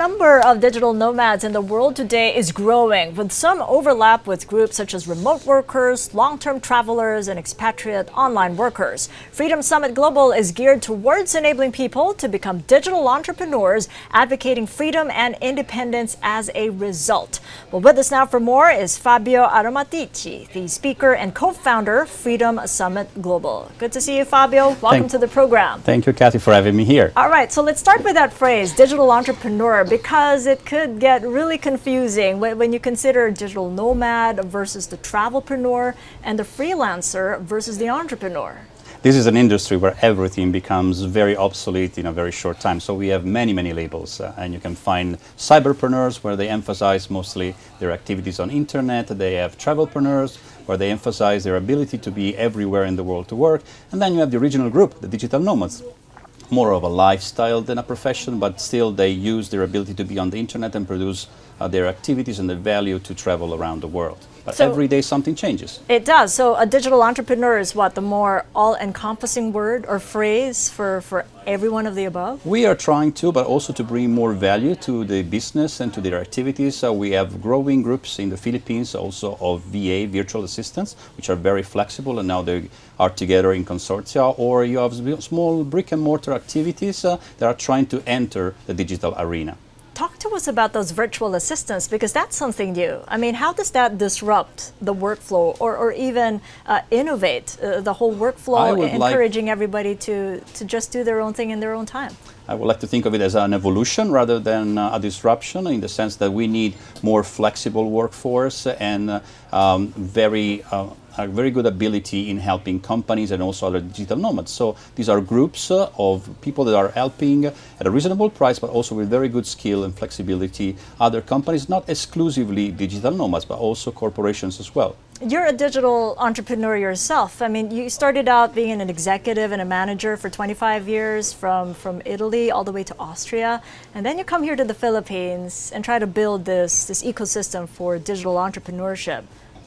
Number of digital nomads in the world today is growing, with some overlap with groups such as remote workers, long-term travelers, and expatriate online workers. Freedom Summit Global is geared towards enabling people to become digital entrepreneurs, advocating freedom and independence as a result. Well, with us now for more is Fabio Aromatici, the speaker and co-founder, Freedom Summit Global. Good to see you, Fabio. Welcome to the program. Thank you, Kathy, for having me here. All right, so let's start with that phrase, digital entrepreneur, because it could get really confusing when you consider digital nomad versus the travelpreneur and the freelancer versus the entrepreneur. This is an industry where everything becomes very obsolete in a very short time. So we have many, many labels. And you can find cyberpreneurs, where they emphasize mostly their activities on internet. They have travelpreneurs, where they emphasize their ability to be everywhere in the world to work. And then you have the original group, the digital nomads. More of a lifestyle than a profession, but still they use their ability to be on the internet and produce their activities and the value to travel around the world. But so every day something changes. It does. So a digital entrepreneur is what, the more all-encompassing word or phrase for every one of the above? We are trying to, but also to bring more value to the business and to their activities. We have growing groups in the Philippines also of VA, virtual assistants, which are very flexible, and now they are together in consortia. Or you have small brick and mortar activities that are trying to enter the digital arena. Talk to us about those virtual assistants, because that's something new. I mean, how does that disrupt the workflow or even innovate the whole workflow, encouraging everybody to just do their own thing in their own time? I would like to think of it as an evolution rather than a disruption, in the sense that we need more flexible workforce and a very good ability in helping companies and also other digital nomads. So these are groups of people that are helping at a reasonable price, but also with very good skill and flexibility, other companies, not exclusively digital nomads, but also corporations as well. You're a digital entrepreneur yourself. I mean, you started out being an executive and a manager for 25 years from Italy all the way to Austria. And then you come here to the Philippines and try to build this ecosystem for digital entrepreneurship.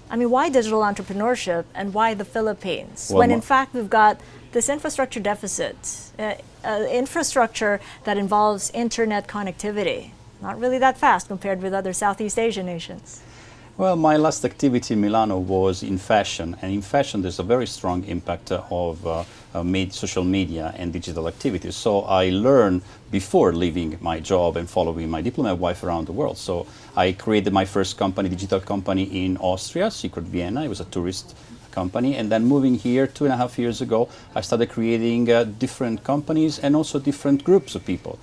I mean, why digital entrepreneurship and why the Philippines? Well, when in fact we've got this infrastructure deficit, infrastructure that involves internet connectivity. Not really that fast compared with other Southeast Asian nations. Well, my last activity in Milano was in fashion, and in fashion there's a very strong impact of social media and digital activities. So I learned before leaving my job and following my diplomat wife around the world. So I created my first company, digital company in Austria, Secret Vienna. It was a tourist company, and then moving here 2.5 years ago, I started creating different companies and also different groups of people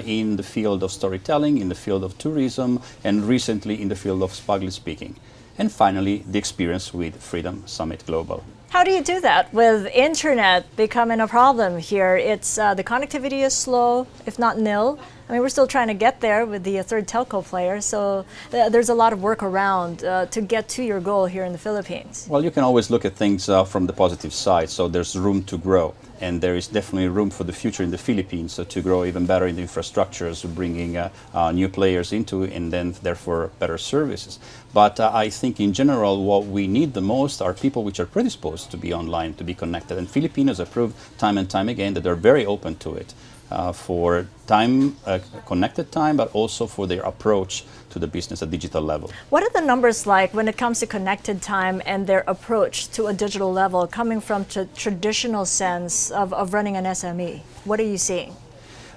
in the field of storytelling, in the field of tourism, and recently in the field of public speaking. And finally, the experience with Freedom Summit Global. How do you do that with internet becoming a problem here? It's the connectivity is slow, if not nil. I mean, we're still trying to get there with the third telco player, so there's a lot of work around to get to your goal here in the Philippines. Well, you can always look at things from the positive side, so there's room to grow. And there is definitely room for the future in the Philippines to grow even better in the infrastructures, bringing new players into, and then therefore better services. But I think in general what we need the most are people which are predisposed to be online, to be connected. And Filipinos have proved time and time again that they're very open to it. For time, connected time, but also for their approach to the business at digital level. What are the numbers like when it comes to connected time and their approach to a digital level, coming from the traditional sense of running an SME? What are you seeing?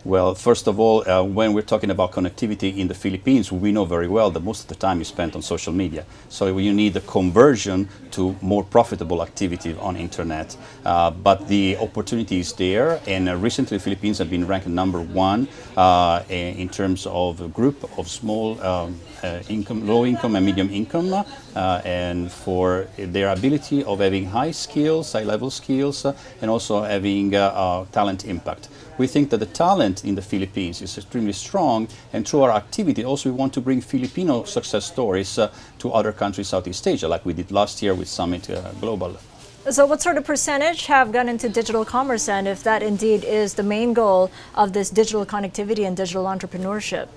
Well, first of all, when we're talking about connectivity in the Philippines, we know very well that most of the time is spent on social media. So you need a conversion to more profitable activity on internet. But the opportunity is there, and recently the Philippines have been ranked #1 in terms of a group of small income, low income and medium income, and for their ability of having high skills, high level skills, and also having talent impact. We think that the talent in the Philippines is extremely strong, and through our activity also we want to bring Filipino success stories to other countries Southeast Asia, like we did last year with Summit Global. So what sort of percentage have gone into digital commerce, and if that indeed is the main goal of this digital connectivity and digital entrepreneurship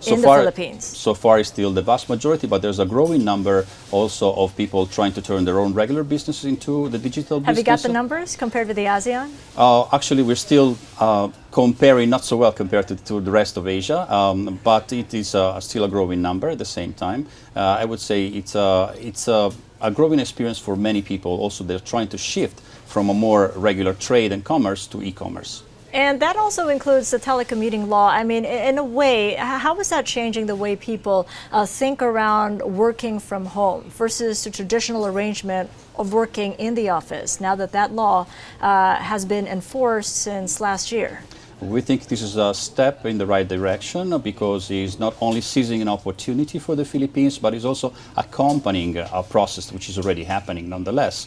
in the Philippines? So far, it's still the vast majority, but there's a growing number also of people trying to turn their own regular businesses into the digital business. Have you got the numbers compared with the ASEAN? Actually, we're still comparing not so well compared to the rest of Asia, but it is still a growing number at the same time. I would say it's a growing experience for many people. Also, they're trying to shift from a more regular trade and commerce to e-commerce. And that also includes the telecommuting law. I mean, in a way, how is that changing the way people think around working from home versus the traditional arrangement of working in the office now that that law has been enforced since last year? We think this is a step in the right direction because it's not only seizing an opportunity for the Philippines, but it's also accompanying a process which is already happening nonetheless.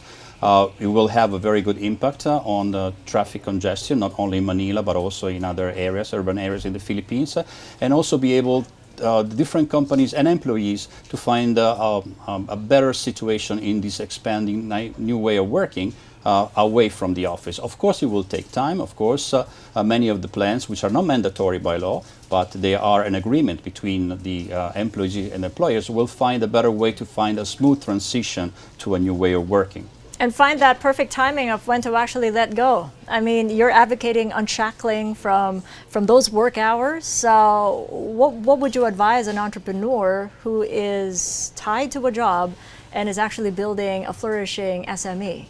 It will have a very good impact on the traffic congestion, not only in Manila, but also in other areas, urban areas in the Philippines, and also be able the different companies and employees to find a better situation in this expanding new way of working away from the office. Of course, it will take time. Of course, many of the plans, which are not mandatory by law, but they are an agreement between the employees and employers, will find a better way to find a smooth transition to a new way of working. And find that perfect timing of when to actually let go. I mean, you're advocating unshackling from those work hours. So what would you advise an entrepreneur who is tied to a job and is actually building a flourishing SME?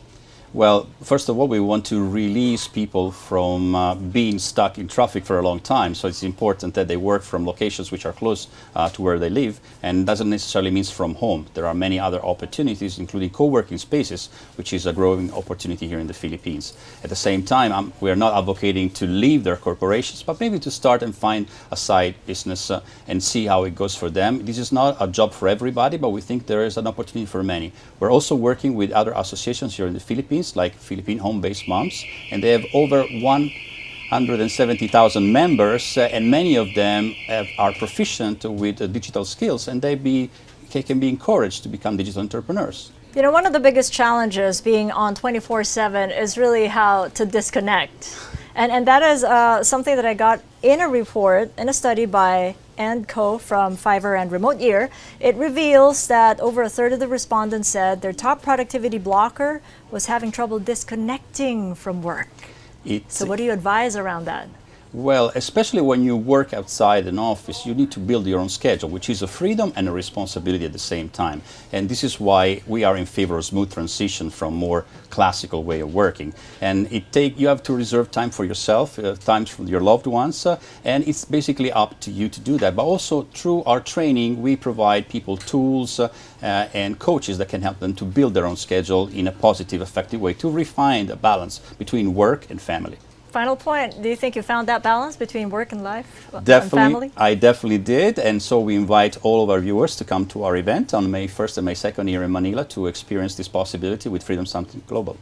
Well, first of all, we want to release people from being stuck in traffic for a long time. So it's important that they work from locations which are close to where they live, and doesn't necessarily mean from home. There are many other opportunities, including co-working spaces, which is a growing opportunity here in the Philippines. At the same time, we are not advocating to leave their corporations, but maybe to start and find a side business and see how it goes for them. This is not a job for everybody, but we think there is an opportunity for many. We're also working with other associations here in the Philippines, like Philippine Home-Based Moms, and they have over 170,000 members, and many of them are proficient with digital skills, and they can be encouraged to become digital entrepreneurs. You know, one of the biggest challenges being on 24/7 is really how to disconnect. And that is something that I got in a report, in a study by and Co. from Fiverr and Remote Year. It reveals that over a third of the respondents said their top productivity blocker was having trouble disconnecting from work. So what do you advise around that? Well, especially when you work outside an office, you need to build your own schedule, which is a freedom and a responsibility at the same time. And this is why we are in favor of smooth transition from more classical way of working. And you have to reserve time for yourself, time for your loved ones, and it's basically up to you to do that. But also through our training, we provide people tools and coaches that can help them to build their own schedule in a positive, effective way to refine the balance between work and family. Final point, do you think you found that balance between work and life Definitely, and family? I definitely did, and so we invite all of our viewers to come to our event on May 1st and May 2nd here in Manila to experience this possibility with Freedom Something Global.